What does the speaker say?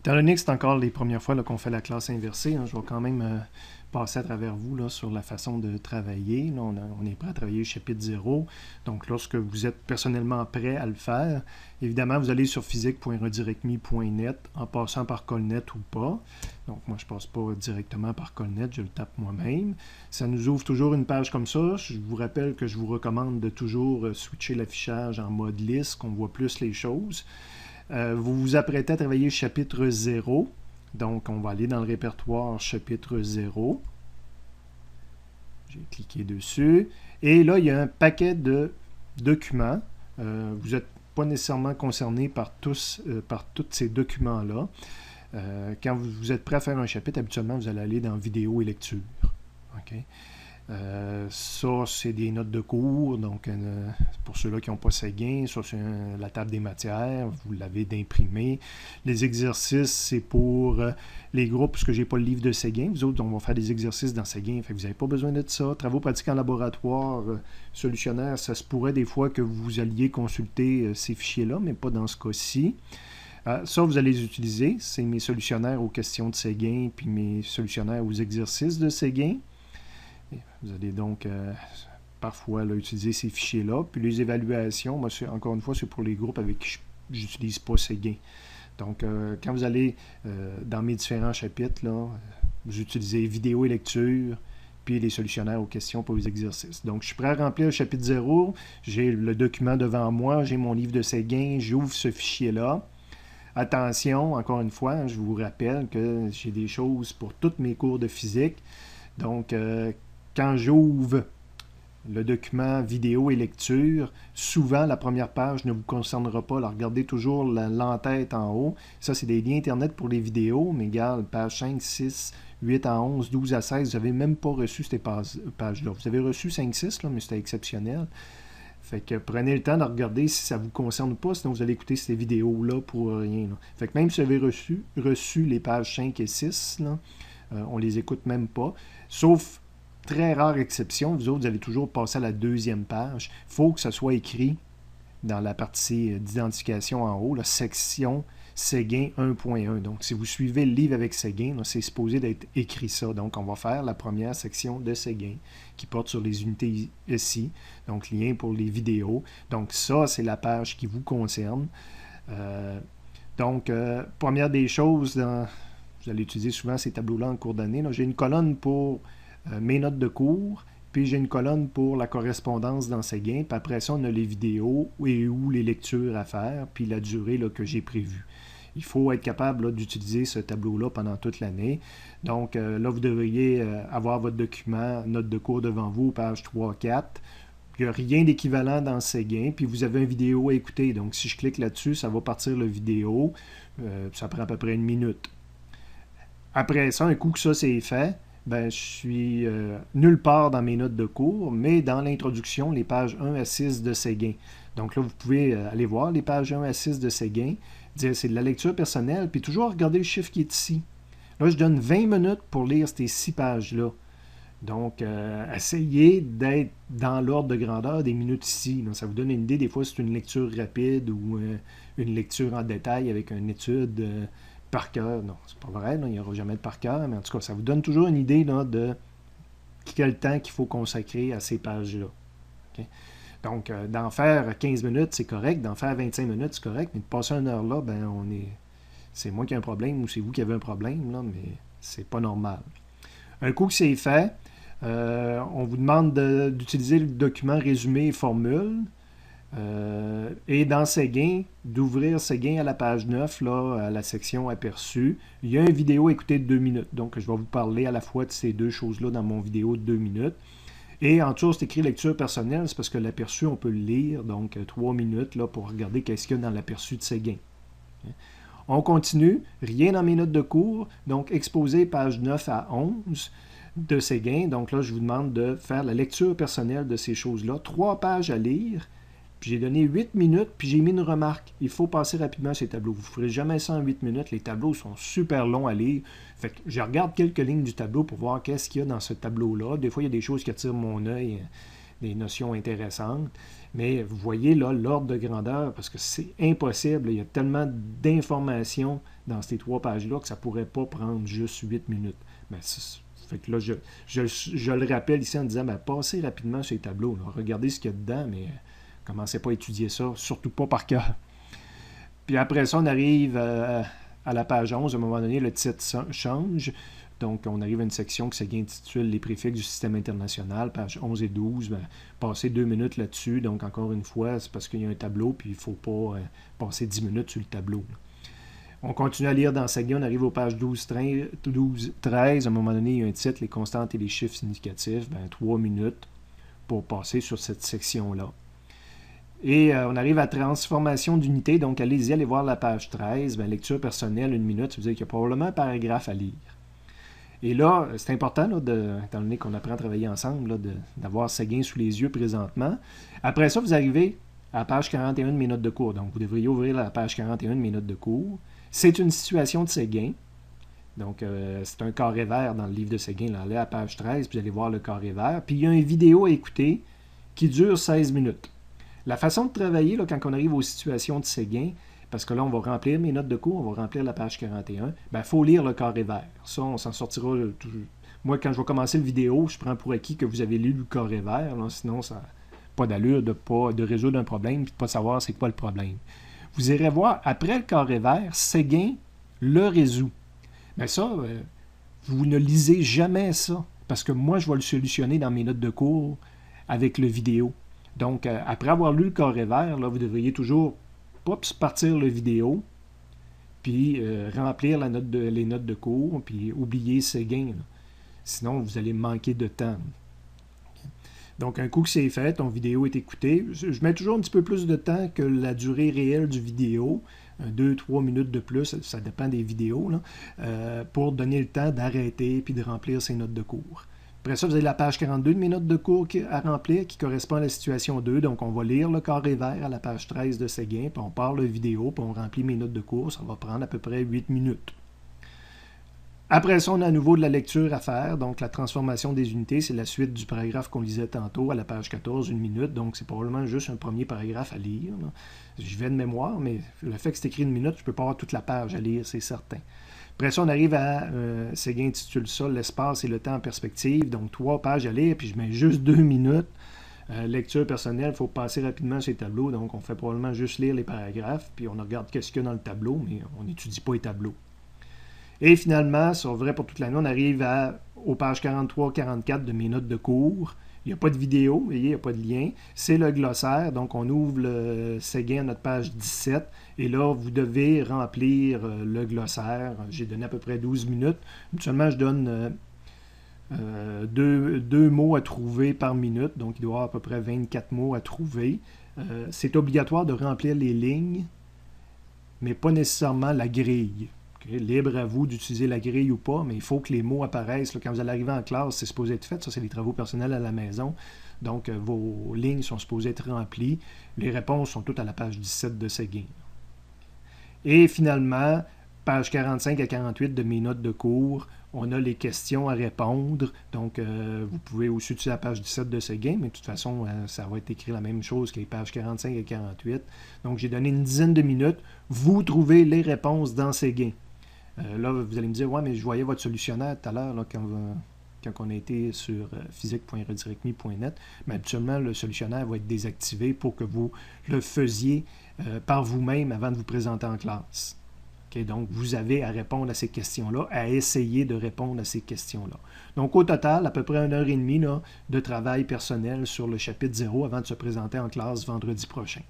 Étant donné que c'est encore les premières fois qu'on fait la classe inversée, hein, je vais quand même passer à travers vous là, sur la façon de travailler. Là, on est prêt à travailler le chapitre 0. Donc, lorsque vous êtes personnellement prêt à le faire, évidemment, vous allez sur physique.redirectme.net en passant par Colnet ou pas. Donc, moi, je ne passe pas directement par Colnet, je le tape moi-même. Ça nous ouvre toujours une page comme ça. Je vous rappelle que je vous recommande de toujours switcher l'affichage en mode liste, qu'on voit plus les choses. Vous vous apprêtez à travailler le chapitre 0. Donc, on va aller dans le répertoire chapitre 0. J'ai cliqué dessus. Et là, il y a un paquet de documents. Vous n'êtes pas nécessairement concerné par tous ces documents-là. Quand vous êtes prêt à faire un chapitre, habituellement, vous allez aller dans vidéo et lecture. Okay? Ça, c'est des notes de cours. Donc, pour ceux-là qui n'ont pas Séguin, ça, c'est la table des matières. Vous l'avez d'imprimer. Les exercices, c'est pour les groupes, parce que je n'ai pas le livre de Séguin. Vous autres, on va faire des exercices dans Séguin. Fait que vous n'avez pas besoin de ça. Travaux pratiques en laboratoire, solutionnaire, ça se pourrait des fois que vous alliez consulter ces fichiers-là, mais pas dans ce cas-ci. Ça, vous allez les utiliser. C'est mes solutionnaires aux questions de Séguin, puis mes solutionnaires aux exercices de Séguin. Vous allez donc parfois là, utiliser ces fichiers-là. Puis les évaluations, moi, encore une fois, c'est pour les groupes avec qui je n'utilise pas Séguin. Donc, quand vous allez dans mes différents chapitres, là, vous utilisez vidéo et lecture, puis les solutionnaires aux questions pour les exercices. Donc, je suis prêt à remplir le chapitre 0. J'ai le document devant moi, j'ai mon livre de Séguin, j'ouvre ce fichier-là. Attention, encore une fois, je vous rappelle que j'ai des choses pour tous mes cours de physique. Donc, quand j'ouvre le document vidéo et lecture, souvent la première page ne vous concernera pas. Alors, regardez toujours l'entête en haut. Ça, c'est des liens Internet pour les vidéos, mais regarde, page 5, 6, 8 à 11, 12 à 16, vous n'avez même pas reçu ces pages-là. Vous avez reçu 5, 6, là, mais c'était exceptionnel. Fait que prenez le temps de regarder si ça ne vous concerne pas, sinon vous allez écouter ces vidéos-là pour rien. Là. Fait que même si vous avez reçu les pages 5 et 6, là, on les écoute même pas. Sauf très rare exception, vous autres, vous allez toujours passer à la deuxième page. Il faut que ça soit écrit dans la partie d'identification en haut, la section Séguin 1.1. Donc, si vous suivez le livre avec Séguin, c'est supposé d'être écrit ça. Donc, on va faire la première section de Séguin qui porte sur les unités ici. Donc, lien pour les vidéos. Donc, ça, c'est la page qui vous concerne. Première des choses, vous allez utiliser souvent ces tableaux-là en cours d'année. J'ai une colonne pour mes notes de cours, puis j'ai une colonne pour la correspondance dans Séguin, puis après ça, on a les vidéos et ou les lectures à faire, puis la durée là, que j'ai prévue. Il faut être capable là, d'utiliser ce tableau-là pendant toute l'année. Donc là, vous devriez avoir votre document, note de cours devant vous, page 3-4. Il n'y a rien d'équivalent dans Séguin, puis vous avez une vidéo à écouter. Donc si je clique là-dessus, ça va partir la vidéo. Ça prend à peu près 1 minute. Après ça, un coup que ça c'est fait, je suis nulle part dans mes notes de cours, mais dans l'introduction, les pages 1 à 6 de Séguin. Donc là, vous pouvez aller voir les pages 1 à 6 de Séguin, dire c'est de la lecture personnelle, puis toujours regarder le chiffre qui est ici. Là, je donne 20 minutes pour lire ces 6 pages-là. Donc, essayez d'être dans l'ordre de grandeur des minutes ici. Donc, ça vous donne une idée, des fois, c'est une lecture rapide ou une lecture en détail avec une étude par cœur. Non, c'est pas vrai, là, il n'y aura jamais de par cœur, mais en tout cas, ça vous donne toujours une idée là, de quel temps qu'il faut consacrer à ces pages-là. Okay? Donc, d'en faire 15 minutes, c'est correct. D'en faire 25 minutes, c'est correct. Mais de passer 1 heure là, c'est moi qui ai un problème ou c'est vous qui avez un problème, là, mais c'est pas normal. Un coup que c'est fait, on vous demande d'utiliser le document résumé et formule. Et dans Séguin, d'ouvrir Séguin à la page 9, là, à la section aperçu. Il y a une vidéo à écouter de 2 minutes. Donc, je vais vous parler à la fois de ces deux choses-là dans mon vidéo de 2 minutes. Et en dessous, c'est écrit lecture personnelle, c'est parce que l'aperçu, on peut le lire. Donc, 3 minutes là, pour regarder qu'est-ce qu'il y a dans l'aperçu de Séguin. On continue. Rien dans mes notes de cours. Donc, exposé page 9 à 11 de Séguin. Donc là, je vous demande de faire la lecture personnelle de ces choses-là. 3 pages à lire. Puis j'ai donné 8 minutes, puis j'ai mis une remarque. Il faut passer rapidement ces tableaux. Vous ne ferez jamais ça en 8 minutes. Les tableaux sont super longs à lire. Fait que je regarde quelques lignes du tableau pour voir qu'est-ce qu'il y a dans ce tableau-là. Des fois, il y a des choses qui attirent mon œil. des notions intéressantes. Mais vous voyez là l'ordre de grandeur, parce que c'est impossible. Il y a tellement d'informations dans ces 3 pages-là que ça ne pourrait pas prendre juste 8 minutes. Mais fait que là, je le rappelle ici en disant, passez rapidement sur les tableaux. Là. Regardez ce qu'il y a dedans, mais commencez pas à étudier ça, surtout pas par cœur. Puis après ça, on arrive à la page 11. À un moment donné, le titre change. Donc, on arrive à une section qui s'intitule « Les préfixes du système international », pages 11 et 12. Passez 2 minutes là-dessus. Donc, encore une fois, c'est parce qu'il y a un tableau, puis il ne faut pas passer 10 minutes sur le tableau. Là. On continue à lire dans Séguin, on arrive aux pages 12-13. À un moment donné, il y a un titre « Les constantes et les chiffres significatifs ». 3 minutes pour passer sur cette section-là. Et on arrive à transformation d'unité. Donc, allez voir la page 13. Lecture personnelle, 1 minute. Ça veut dire qu'il y a probablement un paragraphe à lire. Et là, c'est important, là, étant donné qu'on apprend à travailler ensemble, là, d'avoir Séguin sous les yeux présentement. Après ça, vous arrivez à la page 41 de mes notes de cours. Donc, vous devriez ouvrir la page 41 de mes notes de cours. C'est une situation de Séguin. Donc, c'est un carré vert dans le livre de Séguin. Là, allez à la page 13, puis vous allez voir le carré vert. Puis, il y a une vidéo à écouter qui dure 16 minutes. La façon de travailler, là, quand on arrive aux situations de Séguin, parce que là, on va remplir mes notes de cours, on va remplir la page 41, il faut lire le carré vert. Ça, on s'en sortira. Moi, quand je vais commencer la vidéo, je prends pour acquis que vous avez lu le carré vert. Là, sinon, ça n'a pas d'allure de résoudre un problème et de ne pas savoir c'est quoi le problème. Vous irez voir, après le carré vert, Séguin le résout. Mais ça, vous ne lisez jamais ça, parce que moi, je vais le solutionner dans mes notes de cours avec le vidéo. Donc, après avoir lu le carré vert, là, vous devriez toujours partir le vidéo, puis remplir les notes de cours, puis oublier Séguin. Là. Sinon, vous allez manquer de temps. Donc, un coup que c'est fait, ton vidéo est écoutée. Je mets toujours un petit peu plus de temps que la durée réelle du vidéo, 2-3 minutes de plus, ça dépend des vidéos, là, pour donner le temps d'arrêter puis de remplir ses notes de cours. Après ça, vous avez la page 42 de mes notes de cours à remplir qui correspond à la situation 2. Donc, on va lire le carré vert à la page 13 de Séguin, puis on part la vidéo, puis on remplit mes notes de cours. Ça va prendre à peu près 8 minutes. Après ça, on a à nouveau de la lecture à faire. Donc, la transformation des unités, c'est la suite du paragraphe qu'on lisait tantôt à la page 14, 1 minute. Donc, c'est probablement juste un premier paragraphe à lire. Là. Je vais de mémoire, mais le fait que c'est écrit 1 minute, je ne peux pas avoir toute la page à lire, c'est certain. Après ça, on arrive à, Séguin intitule ça « L'espace et le temps en perspective ». Donc, 3 pages à lire, puis je mets juste 2 minutes. Lecture personnelle, il faut passer rapidement sur les tableaux. Donc, on fait probablement juste lire les paragraphes, puis on regarde qu'est-ce qu'il y a dans le tableau, mais on n'étudie pas les tableaux. Et finalement, c'est vrai pour toute l'année, on arrive aux pages 43-44 de mes notes de cours. Il n'y a pas de vidéo, vous voyez, il n'y a pas de lien. C'est le glossaire, donc on ouvre le Séguin à notre page 17. Et là, vous devez remplir le glossaire. J'ai donné à peu près 12 minutes. Habituellement, je donne 2 mots à trouver par minute. Donc, il doit y avoir à peu près 24 mots à trouver. C'est obligatoire de remplir les lignes, mais pas nécessairement la grille. Okay? Libre à vous d'utiliser la grille ou pas, mais il faut que les mots apparaissent. Là, quand vous allez arriver en classe, c'est supposé être fait. Ça, c'est les travaux personnels à la maison. Donc, vos lignes sont supposées être remplies. Les réponses sont toutes à la page 17 de Séguin. Et finalement, page 45 à 48 de mes notes de cours, on a les questions à répondre. Donc, vous pouvez aussi utiliser la page 17 de Séguin, mais de toute façon, ça va être écrit la même chose que les pages 45 et 48. Donc, j'ai donné une dizaine de minutes. Vous trouvez les réponses dans Séguin. Là, vous allez me dire, ouais, mais je voyais votre solutionnaire tout à l'heure, là, quand on a été sur physique.redirectme.net, mais habituellement, le solutionnaire va être désactivé pour que vous le faisiez par vous-même avant de vous présenter en classe. Okay, donc, vous avez à répondre à ces questions-là, à essayer de répondre à ces questions-là. Donc, au total, à peu près 1h30 là, de travail personnel sur le chapitre 0 avant de se présenter en classe vendredi prochain.